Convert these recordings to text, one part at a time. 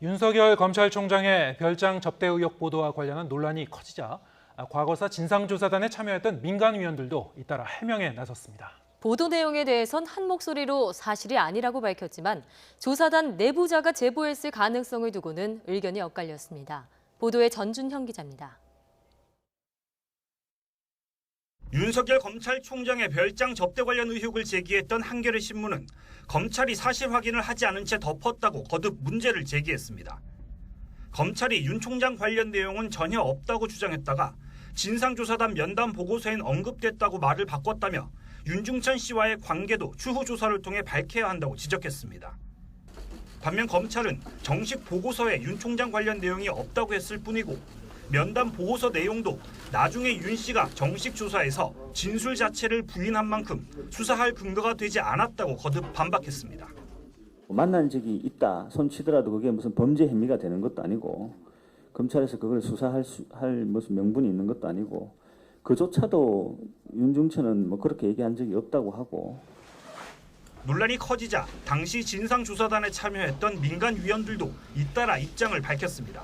윤석열 검찰총장의 별장 접대 의혹 보도와 관련한 논란이 커지자 과거사 진상조사단에 참여했던 민간위원들도 잇따라 해명에 나섰습니다. 보도 내용에 대해선 한 목소리로 사실이 아니라고 밝혔지만 조사단 내부자가 제보했을 가능성을 두고는 의견이 엇갈렸습니다. 보도에 전준형 기자입니다. 윤석열 검찰총장의 별장 접대 관련 의혹을 제기했던 한겨레 신문은 검찰이 사실 확인을 하지 않은 채 덮었다고 거듭 문제를 제기했습니다. 검찰이 윤 총장 관련 내용은 전혀 없다고 주장했다가 진상조사단 면담 보고서엔 언급됐다고 말을 바꿨다며 윤중천 씨와의 관계도 추후 조사를 통해 밝혀야 한다고 지적했습니다. 반면 검찰은 정식 보고서에 윤 총장 관련 내용이 없다고 했을 뿐이고 면담 보고서 내용도 나중에 윤 씨가 정식 조사에서 진술 자체를 부인한 만큼 수사할 근거가 되지 않았다고 거듭 반박했습니다. 만난 적이 있다 손치더라도 그게 무슨 범죄 혐의가 되는 것도 아니고 검찰에서 그걸 수사할 무슨 명분이 있는 것도 아니고 그조차도 윤중천은 뭐 그렇게 얘기한 적이 없다고 하고. 논란이 커지자 당시 진상조사단에 참여했던 민간위원들도 잇따라 입장을 밝혔습니다.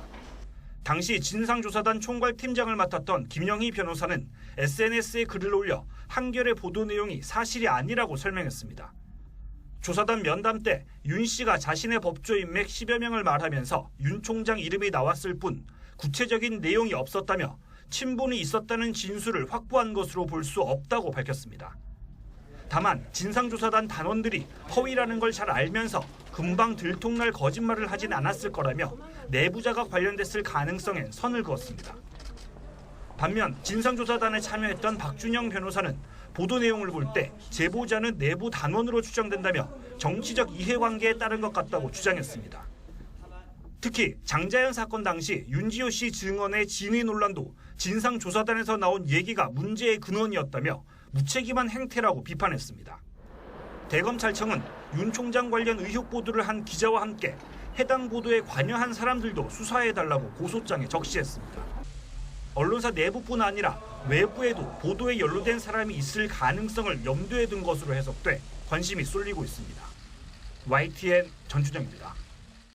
당시 진상조사단 총괄팀장을 맡았던 김영희 변호사는 SNS에 글을 올려 한겨레 보도 내용이 사실이 아니라고 설명했습니다. 조사단 면담 때 윤 씨가 자신의 법조 인맥 10여 명을 말하면서 윤 총장 이름이 나왔을 뿐 구체적인 내용이 없었다며 친분이 있었다는 진술을 확보한 것으로 볼 수 없다고 밝혔습니다. 다만 진상조사단 단원들이 허위라는 걸 잘 알면서 금방 들통날 거짓말을 하진 않았을 거라며 내부자가 관련됐을 가능성엔 선을 그었습니다. 반면 진상조사단에 참여했던 박준영 변호사는 보도 내용을 볼 때 제보자는 내부 단원으로 추정된다며 정치적 이해관계에 따른 것 같다고 주장했습니다. 특히 장자연 사건 당시 윤지호 씨 증언의 진위 논란도 진상조사단에서 나온 얘기가 문제의 근원이었다며 무책임한 행태라고 비판했습니다. 대검찰청은 윤 총장 관련 의혹 보도를 한 기자와 함께 해당 보도에 관여한 사람들도 수사해달라고 고소장에 적시했습니다. 언론사 내부뿐 아니라 외부에도 보도에 연루된 사람이 있을 가능성을 염두에 둔 것으로 해석돼 관심이 쏠리고 있습니다. YTN 전준영입니다.